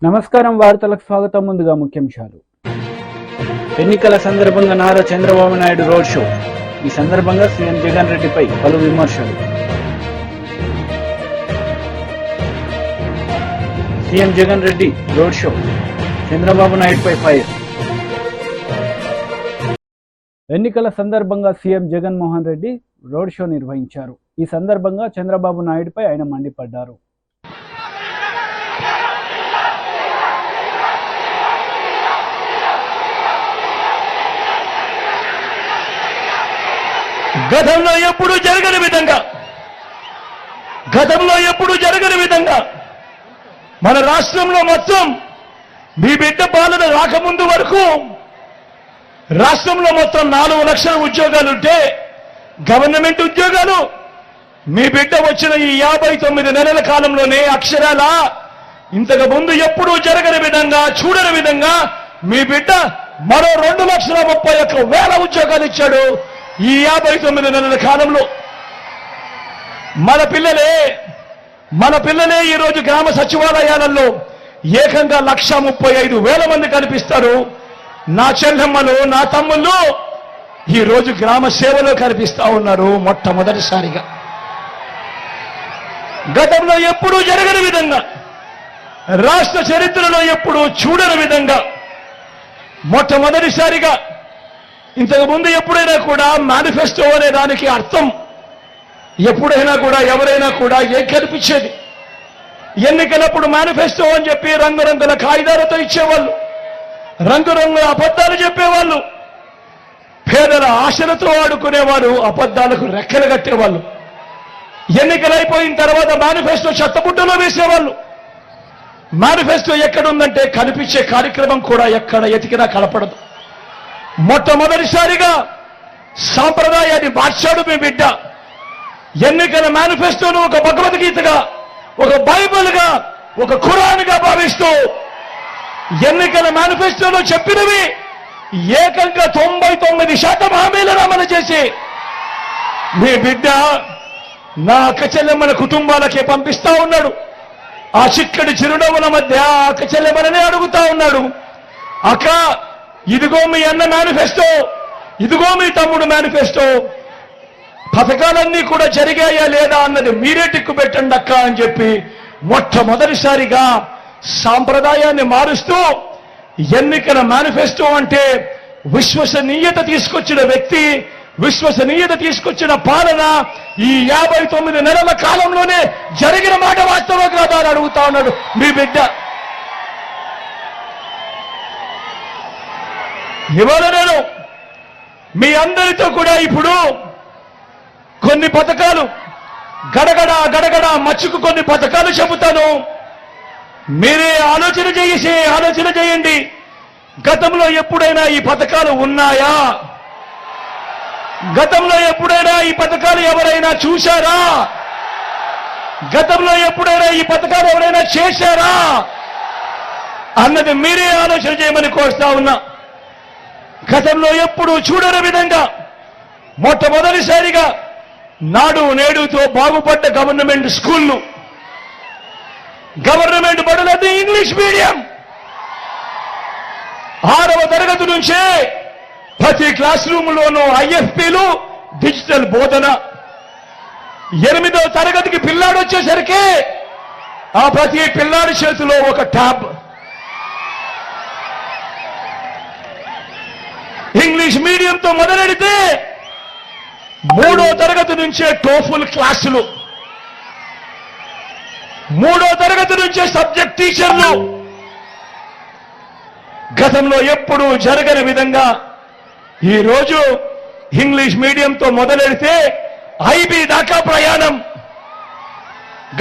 నమస్కారం, వార్తలకు స్వాగతం. ముందుగా ముఖ్యాంశాలు. ఎన్నికల సందర్భంగా నారా చంద్రబాబు నాయుడు రోడ్ షో. ఈ సందర్భంగా సీఎం జగన్ రెడ్డిపై పలు విమర్శలు. CM Jagan Reddy road show, Chandrababu నాయుడుపై ఫైర్. ఎన్నికల సందర్భంగా CM Jaganmohan Reddy road show నిర్వహించారు. ఈ సందర్భంగా చంద్రబాబు నాయుడుపై ఆయన మండిపడ్డారు. గతంలో ఎప్పుడు జరగని విధంగా మన రాష్ట్రంలో మొత్తం మీ బిడ్డ పాలన రాకముందు వరకు రాష్ట్రంలో మొత్తం 4 లక్షల ఉద్యోగాలుంటే గవర్నమెంట్ ఉద్యోగాలు మీ బిడ్డ వచ్చిన ఈ 59 నెలల కాలంలోనే అక్షరాల ఇంతకు ముందు ఎప్పుడూ జరగని విధంగా చూడని విధంగా మీ బిడ్డ మరో 2,31,000 ఉద్యోగాలు ఇచ్చాడు. ఈ 59 నెలల కాలంలో మన పిల్లలే ఈరోజు గ్రామ సచివాలయాలలో ఏకంగా 1,35,000 మంది కనిపిస్తారు. నా చెల్లెమ్మలు, నా తమ్ముళ్ళు ఈరోజు గ్రామ సేవలో కనిపిస్తా ఉన్నారు. మొట్టమొదటిసారిగా గతంలో ఎప్పుడూ జరగని విధంగా, రాష్ట్ర చరిత్రలో ఎప్పుడూ చూడని విధంగా మొట్టమొదటిసారిగా, ఇంతకు ముందు ఎప్పుడైనా కూడా మేనిఫెస్టో అనే దానికి అర్థం ఎప్పుడైనా కూడా ఎవరైనా కూడా ఏం కనిపించేది? ఎన్నికలప్పుడు మేనిఫెస్టో అని చెప్పి రంగురంగుల కాగితాలతో ఇచ్చేవాళ్ళు, రంగురంగుల అబద్ధాలు చెప్పేవాళ్ళు, పేదల ఆశలతో ఆడుకునేవారు, అబద్ధాలకు రెక్కలు కట్టేవాళ్ళు. ఎన్నికలైపోయిన తర్వాత మేనిఫెస్టో చెత్తబుట్టలో వేసేవాళ్ళు. మేనిఫెస్టో ఎక్కడుందంటే కనిపించే కార్యక్రమం కూడా ఎక్కడ ఎతికినా కనపడదు. మొట్టమొదటిసారిగా సాంప్రదాయాన్ని మార్చాడు మీ బిడ్డ. ఎన్నికల మేనిఫెస్టోను ఒక భగవద్గీతగా, ఒక బైబిల్గా, ఒక ఖురాన్గా భావిస్తూ ఎన్నికల మేనిఫెస్టోలో చెప్పినవి ఏకంగా 99% హామీలను అమలు చేసి మీ బిడ్డ నా అక్క చెల్లెమ్మల కుటుంబాలకే పంపిస్తా ఉన్నాడు. ఆ చిక్కడి చిరునవ్వుల మధ్య అక్క చెల్లెమ్మలనే అడుగుతా ఉన్నాడు, అక్క ఇదిగో మీ అన్న మేనిఫెస్టో, ఇదిగో మీ తమ్ముడు మేనిఫెస్టో, పథకాలన్నీ కూడా జరిగాయా లేదా అన్నది మీరే టిక్కు పెట్టండి అక్క అని చెప్పి మొట్టమొదటిసారిగా సాంప్రదాయాన్ని మారుస్తూ ఎన్నికల మేనిఫెస్టో అంటే విశ్వసనీయత తీసుకొచ్చిన వ్యక్తి, విశ్వసనీయత తీసుకొచ్చిన పాలన ఈ 59 నెలల కాలంలోనే జరిగిన మాట వాస్తవం కాదా అని అడుగుతా ఉన్నాడు మీ బిడ్డ. ఇవాళ నేను మీ అందరితో కూడా ఇప్పుడు కొన్ని పథకాలు గడగడ మచ్చుకు కొన్ని పథకాలు చెబుతాను. మీరే ఆలోచన చేయండి. గతంలో ఎప్పుడైనా ఈ పథకాలు ఉన్నాయా? గతంలో ఎప్పుడైనా ఈ పథకాలు ఎవరైనా చూశారా? గతంలో ఎప్పుడైనా ఈ పథకాలు ఎవరైనా చేశారా అన్నది మీరే ఆలోచన చేయమని కోరుతా ఉన్నా. గతంలో ఎప్పుడూ చూడని విధంగా మొట్టమొదటిసారిగా నాడు నేడుతో బాగుపడ్డ గవర్నమెంట్ స్కూళ్లు, గవర్నమెంట్ బడులది ఇంగ్లీష్ మీడియం. 6వ తరగతి నుంచే ప్రతి క్లాస్ రూమ్లోనూ ఐఎఫ్పీలు, డిజిటల్ బోధన. 8వ తరగతికి పిల్లాడు వచ్చేసరికి ఆ ప్రతి పిల్లాడి చేతిలో ఒక ట్యాబ్. ఇంగ్లీష్ మీడియంతో మొదలెడితే 3వ తరగతి నుంచే టోఫుల్ క్లాసులు, 3వ తరగతి నుంచే సబ్జెక్ట్ టీచర్లు. గతంలో ఎప్పుడూ జరగని విధంగా ఈరోజు ఇంగ్లీష్ మీడియంతో మొదలెడితే ఐబీ దాకా ప్రయాణం.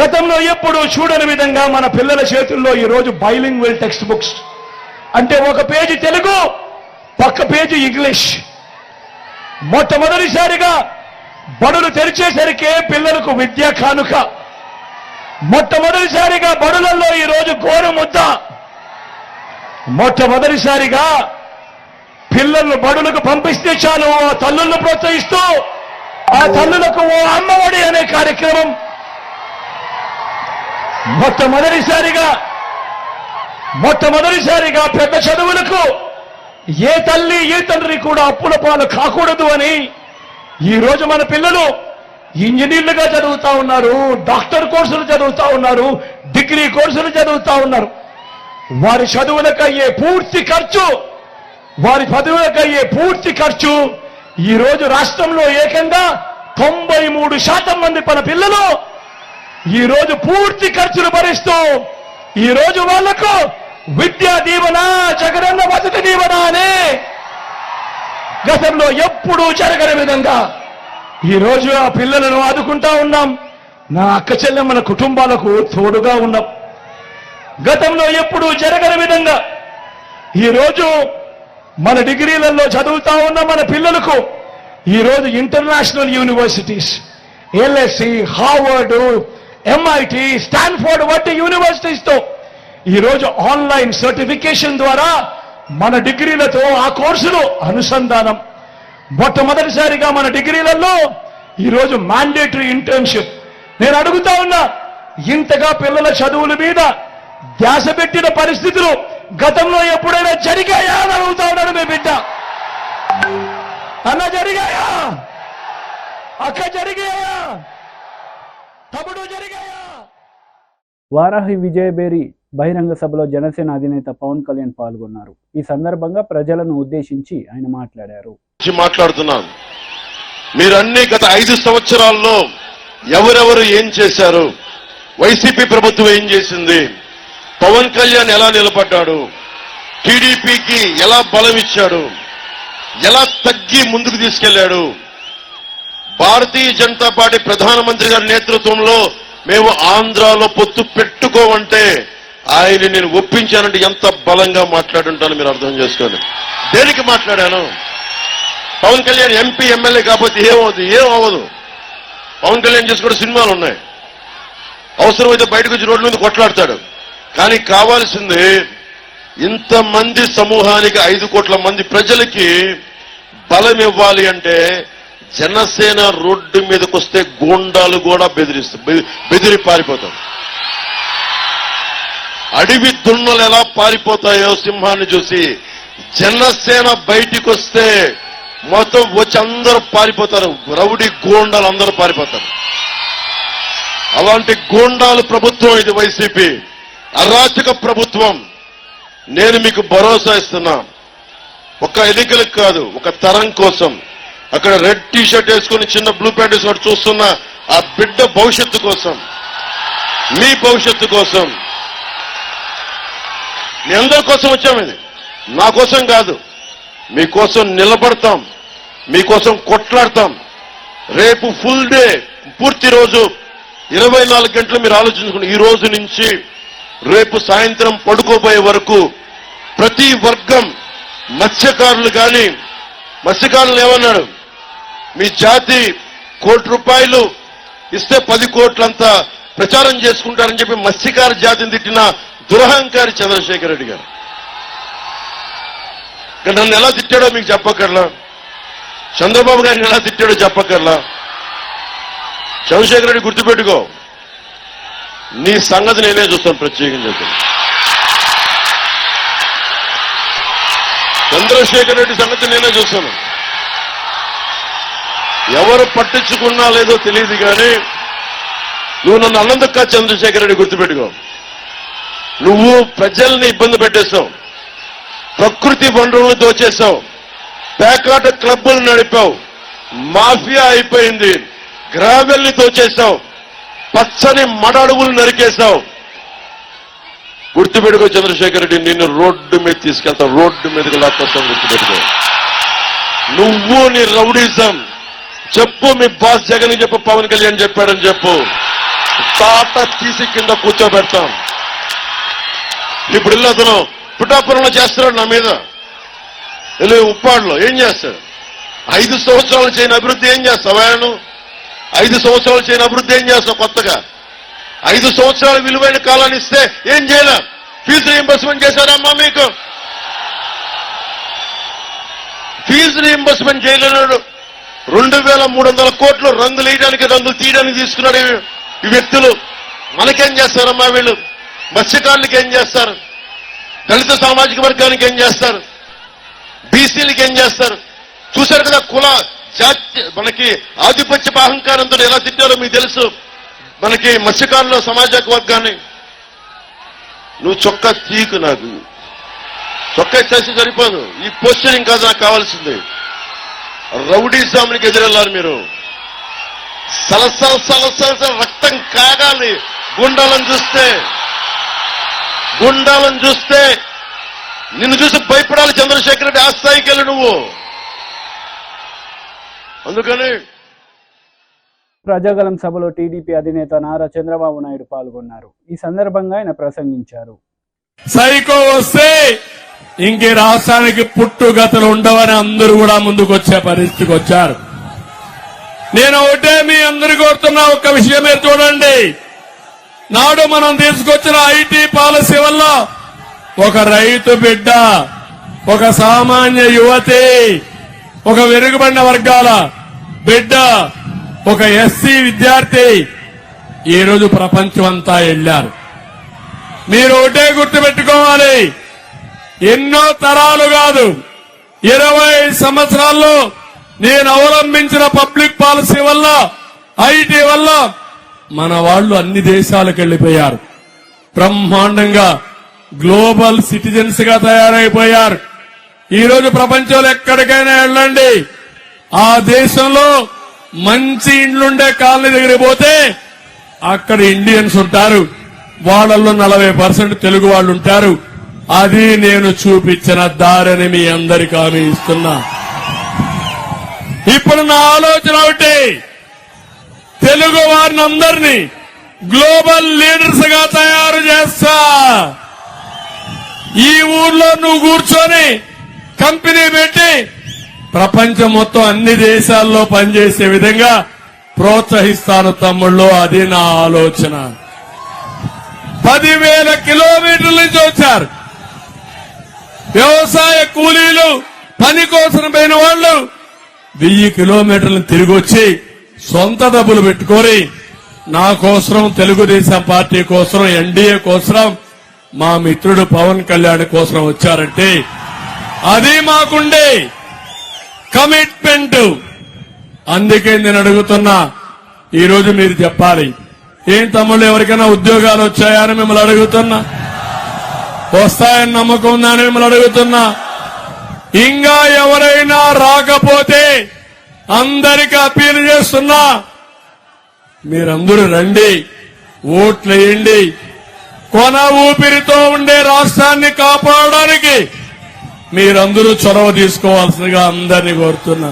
గతంలో ఎప్పుడూ చూడని విధంగా మన పిల్లల చేతుల్లో ఈరోజు బైలింగ్వల్ టెక్స్ట్ బుక్స్, అంటే ఒక పేజీ తెలుగు, పక్క పేజీ ఇంగ్లీష్. మొట్టమొదటిసారిగా బడులు తెరిచేసరికే పిల్లలకు విద్యా కానుక. మొట్టమొదటిసారిగా బడులలో ఈరోజు గోరు ముద్ద. మొట్టమొదటిసారిగా పిల్లలను బడులకు పంపిస్తే చాలు ఆ తల్లులను ప్రోత్సహిస్తూ ఆ తల్లులకు ఓ అమ్మఒడి అనే కార్యక్రమం మొట్టమొదటిసారిగా మొట్టమొదటిసారిగా పెద్ద చదువులకు ఏ తల్లి ఏ తండ్రి కూడా అప్పుల పాలు కాకూడదు అని ఈ రోజు మన పిల్లలు ఇంజనీర్లుగా చదువుతా ఉన్నారు, డాక్టర్ కోర్సులు చదువుతా ఉన్నారు, డిగ్రీ కోర్సులు చదువుతా ఉన్నారు. వారి చదువులకయ్యే పూర్తి ఖర్చు ఈ రోజు రాష్ట్రంలో ఏకంగా 93% మంది మన పిల్లలు ఈ రోజు పూర్తి ఖర్చులు భరిస్తూ ఈ రోజు వాళ్లకు విద్యా దీవెన, జగనన్న వసతి దీవెన అనే గతంలో ఎప్పుడూ జరగని విధంగా ఈ రోజు ఆ పిల్లలను ఆదుకుంటా ఉన్నాం. నా అక్క చెల్లెమ్మల కుటుంబాలకు తోడుగా ఉన్నాం. గతంలో ఎప్పుడూ జరగని విధంగా ఈ రోజు మన డిగ్రీలలో చదువుతా ఉన్న మన పిల్లలకు ఈ రోజు international universities, LSE, Harvard, MIT, Stanford వంటి యూనివర్సిటీస్ తో ఈ రోజు ఆన్లైన్ సర్టిఫికేషన్ ద్వారా మన డిగ్రీలతో ఆ కోర్సులు అనుసంధానం. మొట్టమొదటిసారిగా మన డిగ్రీలలో ఈ రోజు మ్యాండేటరీ ఇంటర్న్షిప్. నేను అడుగుతా ఉన్నా, ఇంతగా పిల్లల చదువుల మీద ధ్యాస పెట్టిన పరిస్థితులు గతంలో ఎప్పుడైనా జరిగాయా అని అడుగుతా ఉన్నాడు మీ బిడ్డ. అన్న జరిగాయా? అక్క జరిగాయా? తమ్ముడు జరిగాయా? వారాహి విజయబేరి బహిరంగ సభలో జనసేన అధినేత పవన్ కళ్యాణ్ పాల్గొన్నారు. ఈ సందర్భంగా ప్రజలను ఉద్దేశించి ఆయన మాట్లాడారు. మాట్లాడుతున్నాను, మీరన్నీ గత 5 సంవత్సరాల్లో ఎవరెవరు ఏం చేశారు, వైసీపీ ప్రభుత్వం ఏం చేసింది, పవన్ కళ్యాణ్ ఎలా నిలబడ్డాడు, టీడీపీకి ఎలా బలం ఇచ్చాడు, ఎలా తగ్గి ముందుకు తీసుకెళ్లాడు, భారతీయ జనతా పార్టీ ప్రధానమంత్రి గారి నేతృత్వంలో మేము ఆంధ్రాలో పొత్తు పెట్టుకోమంటే ఆయన నేను ఒప్పించానంటే ఎంత బలంగా మాట్లాడుంటానో మీరు అర్థం చేసుకోండి. దేనికి మాట్లాడాను? పవన్ కళ్యాణ్ ఎంపీ ఎమ్మెల్యే కాకపోతే ఏం అవ్వదు. పవన్ కళ్యాణ్ చేసుకుంటే సినిమాలు ఉన్నాయి, అవసరమైతే బయటకు వచ్చి రోడ్ల మీద కొట్లాడతాడు. కానీ కావాల్సింది ఇంతమంది సమూహానికి 5 కోట్ల మంది ప్రజలకి బలం ఇవ్వాలి అంటే జనసేన రోడ్డు మీదకి వస్తే గూండాలు కూడా బెదిరి పారిపోతారు. అడవి దున్నలు ఎలా పారిపోతాయో సింహాన్ని చూసి జనసేన బయటికి వస్తే మొత్తం వచ్చి అందరూ పారిపోతారు. రౌడీ గూండాలు అందరూ పారిపోతారు. అలాంటి గూండాలు ప్రభుత్వం ఇది వైసీపీ అరాచక ప్రభుత్వం. నేను మీకు భరోసా ఇస్తున్నా, ఒక ఎన్నికలకు కాదు, ఒక తరం కోసం. అక్కడ రెడ్ టీ షర్ట్ వేసుకుని చిన్న బ్లూ ప్యాంట్ వేసుకొని చూస్తున్న ఆ బిడ్డ భవిష్యత్తు కోసం, మీ భవిష్యత్తు కోసం, మీ అందరి కోసం వచ్చాం. ఇది నా కోసం కాదు, మీకోసం నిలబడతాం, మీకోసం కొట్లాడతాం. రేపు ఫుల్ డే, పూర్తి రోజు 24 గంటలు మీరు ఆలోచించుకుని ఈ రోజు నుంచి రేపు సాయంత్రం పడుకోబోయే వరకు ప్రతి వర్గం, మత్స్యకారులు కానీ, మత్స్యకారులు ఏమన్నాడు, మీ జాతి ₹1 ఇస్తే 10 కోట్లంతా ప్రచారం చేసుకుంటారని చెప్పి మత్స్యకార జాతిని తిట్టిన దురహంకారి చంద్రశేఖర్ రెడ్డి గారు. నన్ను ఎలా తిట్టాడో మీకు చెప్పక్కర్లా, చంద్రబాబు గారిని ఎలా తిట్టాడో చెప్పక్కర్లా. చంద్రశేఖర్ రెడ్డి గుర్తుపెట్టుకో, నీ సంగతి నేనే చూస్తాను ప్రత్యేకంగా చెప్తాను. చంద్రశేఖర్ రెడ్డి సంగతి నేనే చూస్తాను. ఎవరు పట్టించుకున్నా లేదో తెలియదు కానీ నువ్వు నన్ను అన్నందుకు కాదు చంద్రశేఖర్ రెడ్డి, గుర్తుపెట్టుకో. నువ్వు ప్రజల్ని ఇబ్బంది పెట్టేశావు, ప్రకృతి వనరులను దోచేశావు, పేకాట క్లబ్బులు నడిపావు, మాఫియా అయిపోయింది, గ్రావెల్ని దోచేశావు, పచ్చని మడ అడవులు నరికేశావు. గుర్తుపెట్టుకో చంద్రశేఖర్ రెడ్డి, నిన్ను రోడ్డు మీద తీసుకెళ్తావు, రోడ్డు మీదకి లాక్కొస్తాం. గుర్తుపెట్టుకో. నువ్వు నీ రౌడీజం చెప్పు, మీ బాస్ జగన్ చెప్పు, పవన్ కళ్యాణ్ చెప్పాడని చెప్పు, తాట తీసి కింద కూర్చోబెడతాం. ఇప్పుడు ఇల్లు అతను పుట్టాపురంలో చేస్తున్నాడు నా మీద, వెళ్ళి ఉప్పాడులో ఏం చేస్తాడు? 5 సంవత్సరాలు చేయని అభివృద్ధి ఏం చేస్తావు? ఆయన 5 సంవత్సరాలు చేయని అభివృద్ధి ఏం చేస్తావు? కొత్తగా 5 సంవత్సరాల విలువైన కాలాన్ని ఇస్తే ఏం చేయలే? ఫీజు రీయింబర్స్మెంట్ చేశారమ్మా మీకు? Fee reimbursement చేయలేనాడు. 2300 కోట్లు రంగులు వేయడానికి, రంగులు తీయడానికి తీసుకున్నాడు ఈ వ్యక్తులు. మనకేం చేస్తారమ్మా వీళ్ళు? మత్స్యకారులకి ఏం చేస్తారు? దళిత సామాజిక వర్గానికి ఏం చేస్తారు, బీసీలకి ఏం చేస్తారు చూశారు కదా. కుల జాతి మనకి ఆధిపత్య అహంకారంతో ఎలా తిట్టారో మీకు తెలుసు. మనకి మత్స్యకారుల సమాజక వర్గాన్ని నువ్వు చొక్కా తీకు, నాకు చొక్కా చేసి సరిపోదు, ఈ పోస్టరింగ్ కాదు నాకు కావాల్సింది. రౌడీజామునికి ఎదురెళ్లారు మీరు. సలసల సలసల రక్తం కాగాలి గుండాలను చూస్తే నిన్ను చూసి భయపడాలి చంద్రశేఖర్ రెడ్డి. ఆ స్థాయికి వెళ్ళి నువ్వు. అందుకని ప్రజాగలం సభలో టీడీపీ అధినేత నారా చంద్రబాబు నాయుడు పాల్గొన్నారు. ఈ సందర్భంగా ఆయన ప్రసంగించారు. సైకో వస్తే ఇంకే రాష్ట్రానికి పుట్టుగతులు ఉండవని అందరూ కూడా ముందుకొచ్చే పరిస్థితికి వచ్చారు. నేను ఒకటే మీ అందరు కోరుతున్నా, ఒక్క విషయమే చూడండి. నాడు మనం తీసుకొచ్చిన ఐటీ పాలసీ వల్ల ఒక రైతు బిడ్డ, ఒక సామాన్య యువతి, ఒక వెనుకబడిన వర్గాల బిడ్డ, ఒక ఎస్సీ విద్యార్థి ఈరోజు ప్రపంచం అంతా వెళ్లారు. మీరు ఒకటే గుర్తుపెట్టుకోవాలి, ఎన్నో తరాలు కాదు 20 సంవత్సరాల్లో నేను అవలంబించిన పబ్లిక్ పాలసీ వల్ల, ఐటీ వల్ల మన వాళ్ళు అన్ని దేశాలకు వెళ్లిపోయారు. బ్రహ్మాండంగా గ్లోబల్ సిటిజన్స్ గా తయారైపోయారు. ఈరోజు ప్రపంచంలో ఎక్కడికైనా వెళ్ళండి, ఆ దేశంలో మంచి ఇండ్లుండే కాలనీ దగ్గరికి పోతే అక్కడ ఇండియన్స్ ఉంటారు, వాళ్ళల్లో 40% తెలుగు వాళ్ళు ఉంటారు. అది నేను చూపించిన దారిని మీ అందరికీ హామీ ఇస్తున్నా. ఇప్పుడు నా ఆలోచన ఒకటి, తెలుగు వారిని అందరినీ గ్లోబల్ లీడర్స్ గా తయారు చేస్తా. ఈ ఊర్లో నువ్వు కూర్చొని కంపెనీ పెట్టి ప్రపంచం మొత్తం అన్ని దేశాల్లో పనిచేసే విధంగా ప్రోత్సహిస్తాను తమ్ముళ్ళు. అది నా ఆలోచన. 10,000 కిలోమీటర్ల నుంచి వచ్చారు వ్యవసాయ కూలీలు, పని కోసం పోయిన వాళ్ళు 1000 కిలోమీటర్లను తిరిగి వచ్చి సొంత డబ్బులు పెట్టుకొని నా కోసం, తెలుగుదేశం పార్టీ కోసం, ఎన్డీఏ కోసం, మా మిత్రుడు పవన్ కళ్యాణ్ కోసం వచ్చారంటే అది మాకుండే కమిట్మెంట్. అందుకే నేను అడుగుతున్నా, ఈరోజు మీరు చెప్పాలి, ఏం తమ్ముళ్ళు ఎవరికైనా ఉద్యోగాలు వచ్చాయని మిమ్మల్ని అడుగుతున్నా, వస్తాయని నమ్మకం ఉందని మిమ్మల్ని అడుగుతున్నా. ఇంకా ఎవరైనా రాకపోతే అందరికీ అప్పీల్ చేస్తున్నా, మీరందరూ రండి, ఓట్లు వేయండి. కొన ఊపిరితో ఉండే రాష్ట్రాన్ని కాపాడడానికి మీరందరూ చొరవ తీసుకోవాల్సిందిగా అందరినీ కోరుతున్నా.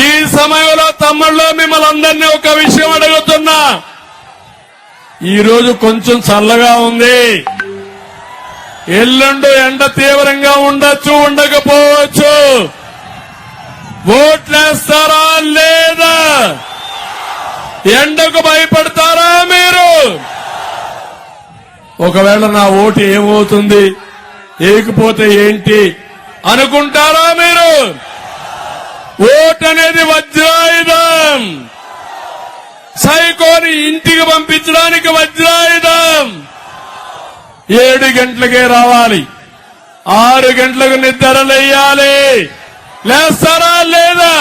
ఈ సమయంలో తమ్ముళ్ళు మిమ్మల్ని అందరినీ ఒక విషయం అడుగుతున్నా. ఈరోజు కొంచెం చల్లగా ఉంది, ఎల్లుండి ఎండ తీవ్రంగా ఉండొచ్చు, ఉండకపోవచ్చు. ఓట్లేస్తారా లేదా? ఎండకు భయపడతారా మీరు? ఒకవేళ నా ఓటు ఏమవుతుంది, ఏకపోతే ఏంటి అనుకుంటారా మీరు? ఓటు అనేది వజ్రాయుధం. సైకోని ఇంటికి పంపించడానికి వజ్రాయుధం. 7 గంటలకే రావాలి, 6 గంటలకు నిద్రలేయాలి. లేస్తారా లేదా?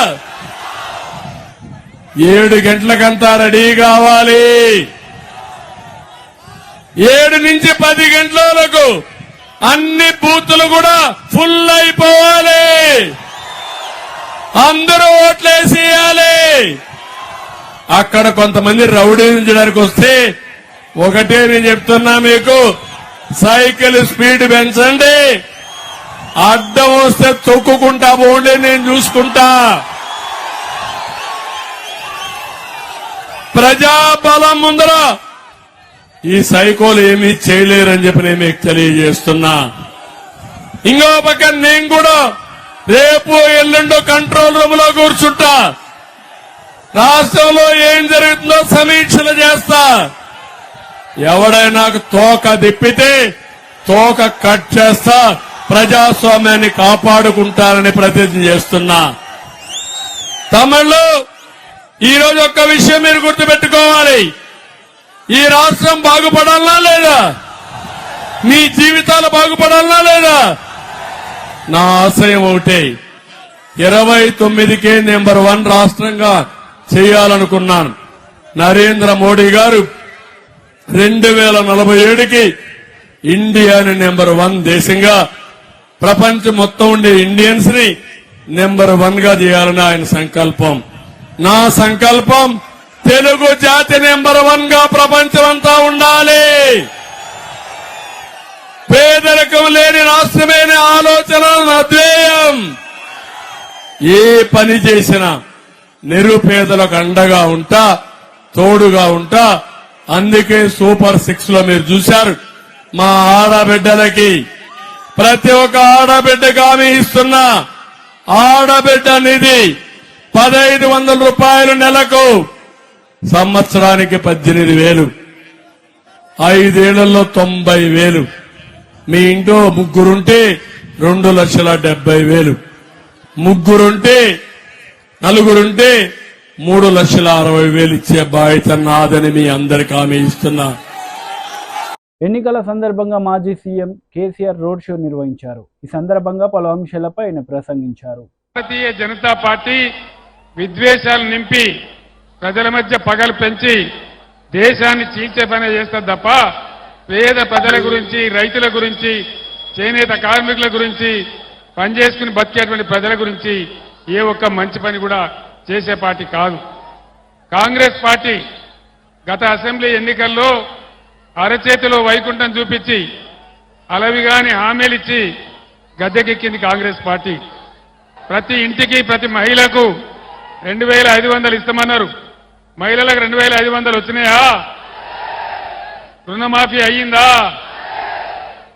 7 గంటలకంతా రెడీ కావాలి. 7 నుంచి 10 గంటల వరకు అన్ని బూతులు కూడా ఫుల్ అయిపోవాలి. అందరూ ఓట్లేసేయాలి. అక్కడ కొంతమంది రౌడీయించడానికి వస్తే ఒకటే నేను చెప్తున్నా మీకు, సైకిల్ స్పీడ్ పెంచండి, అడ్డం వస్తే తొక్కుకుంటా పోండి, నేను చూసుకుంటా. ప్రజాబలం ముందర ఈ సైకోలు ఏమీ చేయలేరని చెప్పి నేను మీకు తెలియజేస్తున్నా. ఇంకో పక్క నేను కూడా రేపు ఎల్లుండో కంట్రోల్ రూమ్ లో కూర్చుంటా. రాష్ట్రంలో ఏం జరుగుతుందో సమీక్షలు చేస్తా. ఎవడైనా తోక దిప్పితే తోక కట్ చేస్తా. ప్రజాస్వామ్యాన్ని కాపాడుకుంటారని ప్రతిజ్ఞ చేస్తున్నా. తమిళలో ఈరోజు ఒక్క విషయం మీరు గుర్తుపెట్టుకోవాలి, ఈ రాష్ట్రం బాగుపడాలా లేదా? మీ జీవితాలు జిల్లాలు బాగుపడాలనా లేదా? నా ఆశయం ఒకటే, 29కే నెంబర్ 1 రాష్ట్రంగా చేయాలనుకున్నాను. నరేంద్ర మోడీ గారు 2047కి ఇండియాని నెంబర్ 1 దేశంగా, ప్రపంచం మొత్తం ఉండే ఇండియన్స్ ని నెంబర్ 1 గా చేయాలని ఆయన సంకల్పం. నా సంకల్పం తెలుగు జాతి నెంబర్ 1 గా ప్రపంచమంతా ఉండాలి. పేదరికం లేని రాష్ట్రమే ఆలోచన నా ధ్యేయం. ఏ పని చేసినా నిరుపేదలకు అండగా ఉంటా, తోడుగా ఉంటా. అందుకే సూపర్ 6 లో మీరు చూశారు, మా ఆడబిడ్డలకి ప్రతి ఒక్క ఆడబిడ్డకు హామీ ఇస్తున్నా. ఆడబిడ్డ నిధి 1500 రూపాయలు నెలకు, సంవత్సరానికి 18,000, 5 ఏళ్లలో 90,000. మీ ఇంట్లో ముగ్గురుంటే 2,70,000, ముగ్గురుంటే నలుగురుంటే 3,60,000 ఇచ్చే బాధ్యత నాదని మీ అందరికీ హామీ ఇస్తున్నా. ఎన్నికల సందర్భంగా మాజీ సీఎం కేసీఆర్ రోడ్ షో నిర్వహించారు. ఈ సందర్భంగా పలు అంశాలపై ఆయన ప్రసంగించారు. భారతీయ జనతా పార్టీ విద్వేషాలు నింపి ప్రజల మధ్య పగలు పెంచి దేశాన్ని చీల్చే పని చేస్తారు తప్ప పేద ప్రజల గురించి, రైతుల గురించి, చేనేత కార్మికుల గురించి, పనిచేసుకుని బతికేటువంటి ప్రజల గురించి ఏ ఒక్క మంచి పని కూడా చేసే పార్టీ కాదు. కాంగ్రెస్ పార్టీ గత అసెంబ్లీ ఎన్నికల్లో అరచేతిలో వైకుంఠం చూపించి అలవిగాని హామీలిచ్చి గద్దెకెక్కింది కాంగ్రెస్ పార్టీ. ప్రతి ఇంటికి, ప్రతి మహిళకు 2,500 ఇస్తామన్నారు. మహిళలకు 2,500 వచ్చినాయా? రుణమాఫీ అయ్యిందా?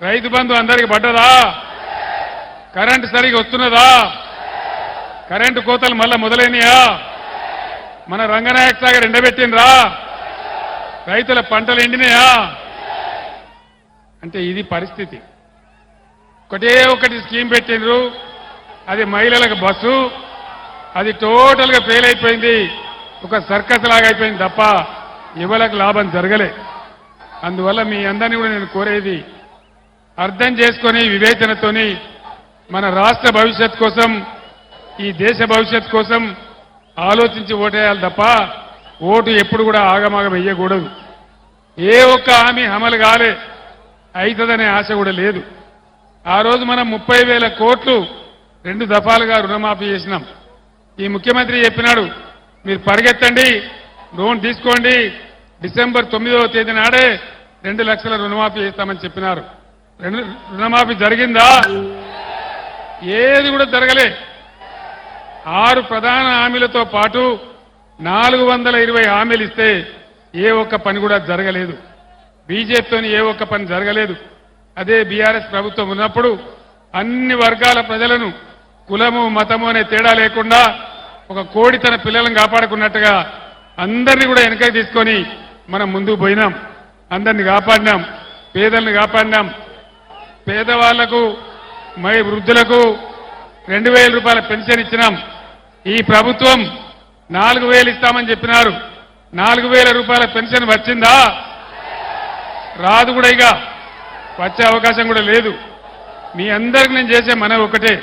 రైతు బంధు అందరికి పడ్డదా? కరెంటు సరిగా వస్తున్నదా? కరెంటు కోతలు మళ్ళా మొదలైనయా? మన రంగనాయక సాగర్ ఎండబెట్టినరా? రైతుల పంటలు ఎండినాయా? అంటే ఇది పరిస్థితి. ఒకటి స్కీమ్ పెట్టినరు, అది మహిళలకు బస్సు, అది టోటల్ గా ఫెయిల్ అయిపోయింది. ఒక సర్కస్ లాగా అయిపోయింది తప్ప యువలకు లాభం జరగలే. అందువల్ల మీ అందరినీ కూడా నేను కోరేది, అర్థం చేసుకొని వివేచనతోని మన రాష్ట్ర భవిష్యత్ కోసం, ఈ దేశ భవిష్యత్ కోసం ఆలోచించి ఓటేయాలి తప్ప ఓటు ఎప్పుడు కూడా ఆగమాగం వేయకూడదు. ఏ ఒక్క హామీ అమలు కాలే, అవుతుందనే ఆశ కూడా లేదు. ఆ రోజు మనం 30,000 కోట్లు 2 దఫాలుగా రుణమాఫీ చేసినాం. ఈ ముఖ్యమంత్రి చెప్పినాడు, మీరు పరిగెత్తండి, లోన్ తీసుకోండి, డిసెంబర్ 9వ తేదీ నాడే 2 లక్షల రుణమాఫీ చేస్తామని చెప్పినారు. రుణమాఫీ జరిగిందా? ఏది కూడా జరగలే. 6 ప్రధాన హామీలతో పాటు 420 హామీలు ఇస్తే ఏ ఒక్క పని కూడా జరగలేదు. బీజేపీతోని ఏ ఒక్క పని జరగలేదు. అదే బీఆర్ఎస్ ప్రభుత్వం ఉన్నప్పుడు అన్ని వర్గాల ప్రజలను, కులము మతము అనే తేడా లేకుండా ఒక కోడి తన పిల్లలను కాపాడుకున్నట్టుగా అందరినీ కూడా వెనకకి తీసుకొని మనం ముందుకు పోయినాం. అందరినీ కాపాడినాం, పేదలను కాపాడినాం. పేదవాళ్లకు, వృద్ధులకు 2,000 రూపాయల పెన్షన్ ఇచ్చినాం. ఈ ప్రభుత్వం 4,000 ఇస్తామని చెప్పినారు. 4,000 రూపాయల పెన్షన్ వచ్చిందా? రాదు కూడా, ఇక వచ్చే అవకాశం కూడా లేదు. మీ అందరికి నేను చేసే మనవి ఒకటే,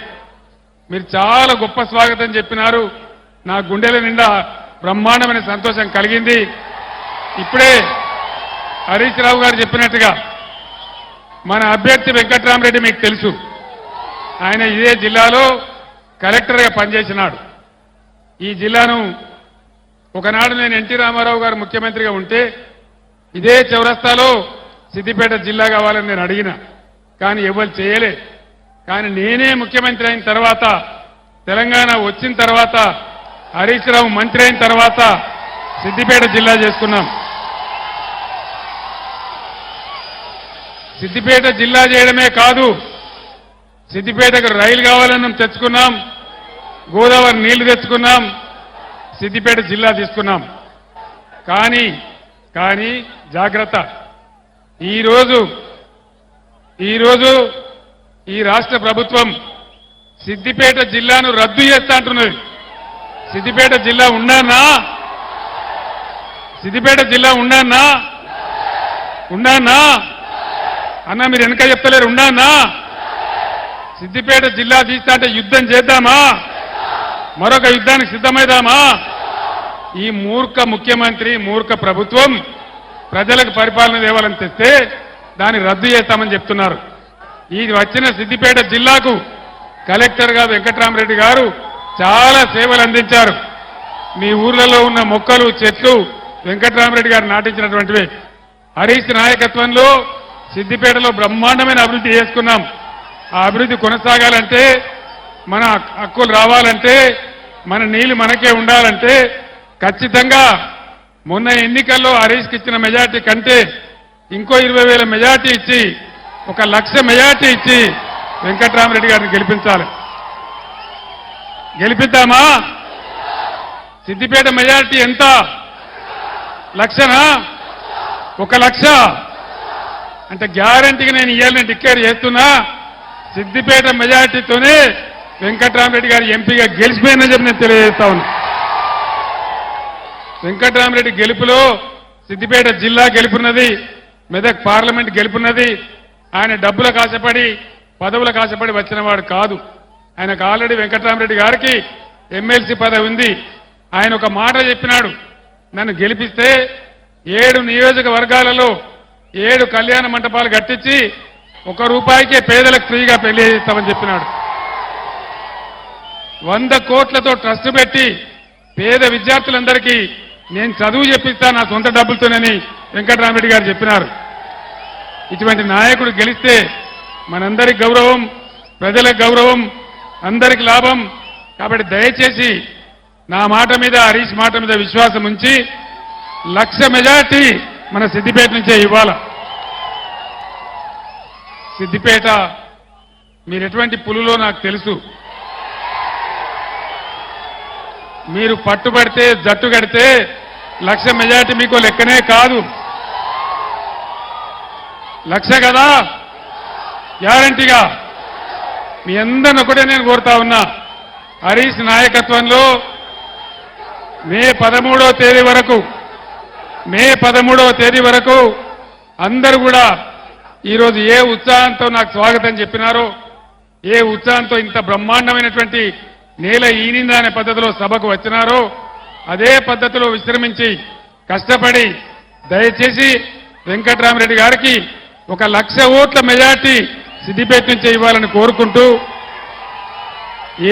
మీరు చాలా గొప్ప స్వాగతం చెప్పినారు. నా గుండెల నిండా బ్రహ్మాండమైన సంతోషం కలిగింది. ఇప్పుడే హరీష్ రావు గారు చెప్పినట్టుగా మన అభ్యర్థి వెంకట్రామరెడ్డి మీకు తెలుసు. ఆయన ఇదే జిల్లాలో కలెక్టర్గా పనిచేసినాడు. ఈ జిల్లాను ఒకనాడు నేను ఎన్టీ రామారావు గారు ముఖ్యమంత్రిగా ఉంటే ఇదే చౌరస్తాలో సిద్దిపేట జిల్లా కావాలని నేను అడిగిన, కానీ ఎవరు చేయలే. కానీ నేనే ముఖ్యమంత్రి అయిన తర్వాత, తెలంగాణ వచ్చిన తర్వాత, హరీష్ రావు మంత్రి అయిన తర్వాత సిద్దిపేట జిల్లా చేసుకున్నాం. సిద్దిపేట జిల్లా చేయడమే కాదు, సిద్దిపేటకు రైలు కావాలని తెచ్చుకున్నాం, గోదావరి నీళ్లు తెచ్చుకున్నాం, సిద్దిపేట జిల్లా తీసుకున్నాం. కానీ జాగ్రత్త, ఈరోజు ఈ రాష్ట్ర ప్రభుత్వం సిద్దిపేట జిల్లాను రద్దు చేస్తా అంటున్నది. సిద్దిపేట జిల్లా ఉండన్నా? సిద్దిపేట జిల్లా ఉండన్నా? అన్న మీరు వెనక చెప్తలేరు ఉన్నా అన్నా సిద్దిపేట జిల్లా తీస్తా అంటే యుద్ధం చేద్దామా మరొక యుద్ధానికి సిద్ధమైదామా ఈ మూర్ఖ ముఖ్యమంత్రి మూర్ఖ ప్రభుత్వం ప్రజలకు పరిపాలన తేవాలని తెస్తే దాన్ని రద్దు చేస్తామని చెప్తున్నారు. ఈ వచ్చిన సిద్దిపేట జిల్లాకు కలెక్టర్గా వెంకట్రామరెడ్డి గారు చాలా సేవలు అందించారు. మీ ఊర్లలో ఉన్న మొక్కలు చెట్లు వెంకట్రామరెడ్డి గారు నాటించినటువంటివి. హరీష్ నాయకత్వంలో సిద్దిపేటలో బ్రహ్మాండమైన అభివృద్ధి చేసుకున్నాం. ఆ అభివృద్ధి కొనసాగాలంటే మన హక్కులు రావాలంటే మన నీళ్లు మనకే ఉండాలంటే ఖచ్చితంగా మొన్న ఎన్నికల్లో హరీష్కి ఇచ్చిన మెజార్టీ కంటే ఇంకో 20,000 మెజార్టీ ఇచ్చి 1,00,000 మెజార్టీ ఇచ్చి వెంకట్రామరెడ్డి గారిని గెలిపించాలి. గెలిపిద్దామా? సిద్దిపేట మెజార్టీ ఎంత? 1,00,000నా? 1,00,000 అంటే గ్యారంటీగా నేను ఇయ్యాలని డిక్లేర్ చేస్తున్నా. సిద్దిపేట మెజార్టీతోనే వెంకట్రామరెడ్డి గారు ఎంపీగా గెలిచిపోయిందని చెప్పి నేను తెలియజేస్తా ఉన్నా. వెంకట్రామరెడ్డి గెలుపులో సిద్దిపేట జిల్లా గెలుపున్నది, మెదక్ పార్లమెంట్ గెలుపున్నది. ఆయన డబ్బులకు ఆశపడి పదవులకు ఆశపడి వచ్చినవాడు కాదు. ఆయనకు ఆల్రెడీ వెంకట్రామరెడ్డి గారికి ఎమ్మెల్సీ పదవి ఉంది. ఆయన ఒక మాట చెప్పినాడు, నన్ను గెలిపిస్తే 7 నియోజకవర్గాలలో 7 కళ్యాణ మంటపాలు కట్టించి ₹1 పేదలకు ఫ్రీగా పెళ్లి చేస్తామని చెప్పినాడు. 100 కోట్లతో ట్రస్ట్ పెట్టి పేద విద్యార్థులందరికీ నేను చదువు చెప్పిస్తా నా సొంత డబ్బులతోనని వెంకట్రామరెడ్డి గారు చెప్పినారు. ఇటువంటి నాయకుడు గెలిస్తే మనందరికి గౌరవం, ప్రజలకు గౌరవం, అందరికి లాభం. కాబట్టి దయచేసి నా మాట మీద హరీష్ మాట మీద విశ్వాసం ఉంచి 1,00,000 మెజార్టీ మన సిద్దిపేట నుంచే ఇవ్వాల. సిద్దిపేట మీరు ఎటువంటి పులులో నాకు తెలుసు. మీరు పట్టుబడితే జట్టు కడితే 1,00,000 మెజార్టీ మీకు లెక్కనే కాదు. 1,00,000 కదా గ్యారంటీగా. మీ అందరిని ఒకటే నేను కోరుతా ఉన్నా, హరీష్ నాయకత్వంలో మే 13వ తేదీ వరకు అందరూ కూడా ఈరోజు ఏ ఉత్సాహంతో నాకు స్వాగతం చెప్పినారో, ఏ ఉత్సాహంతో ఇంత బ్రహ్మాండమైనటువంటి నేల ఈనిందా అనే పద్ధతిలో సభకు వచ్చినారో అదే పద్ధతిలో విశ్రమించి కష్టపడి దయచేసి వెంకట్రామరెడ్డి గారికి 1,00,000 ఓట్ల మెజార్టీ సిద్దిపేట నుంచే ఇవ్వాలని కోరుకుంటూ,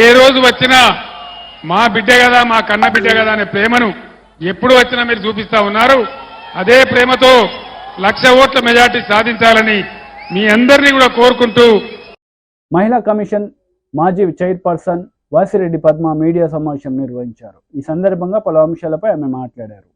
ఏ రోజు వచ్చినా మా బిడ్డ కదా మా కన్న బిడ్డ కదా అనే ప్రేమను ఎప్పుడు వచ్చినా మీరు చూపిస్తా ఉన్నారు. అదే ప్రేమతో 1,00,000 ఓట్ల మెజార్టీ సాధించాలని మీ అందరినీ కూడా కోరుకుంటూ. మహిళా కమిషన్ మాజీ చైర్పర్సన్ వాసిరెడ్డి పద్మ మీడియా సమావేశం నిర్వహించారు. ఈ సందర్భంగా పలు అంశాలపై ఆమె మాట్లాడారు.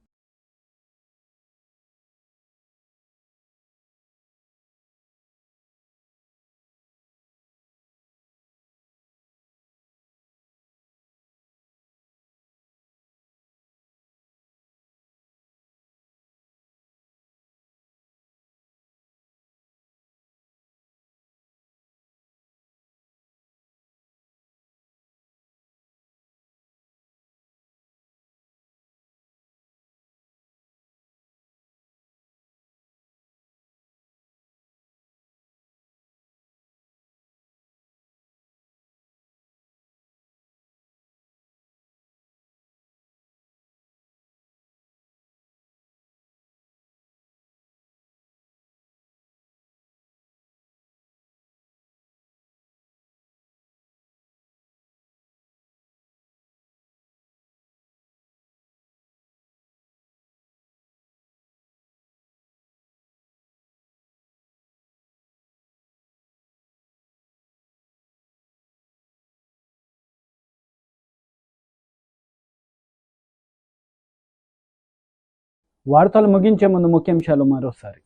వార్తలు ముగించే ముందు ముఖ్యాంశాలు మరోసారి.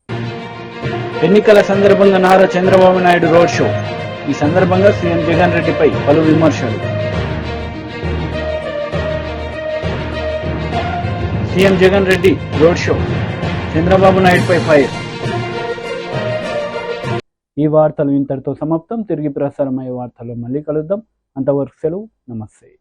ఎన్నికల సందర్భంగా నారా చంద్రబాబు నాయుడు రోడ్ షో. ఈ సందర్భంగా సీఎం జగన్ రెడ్డిపై పలు విమర్శలు. CM Jagan Reddy road show, Chandrababu నాయుడుపై ఫైర్. ఈ వార్తలు ఇంతటితో సమాప్తం. తిరిగి ప్రసారమయ్యే వార్తల్లో మళ్ళీ కలుద్దాం. అంతవరకు సెలవు. నమస్తే.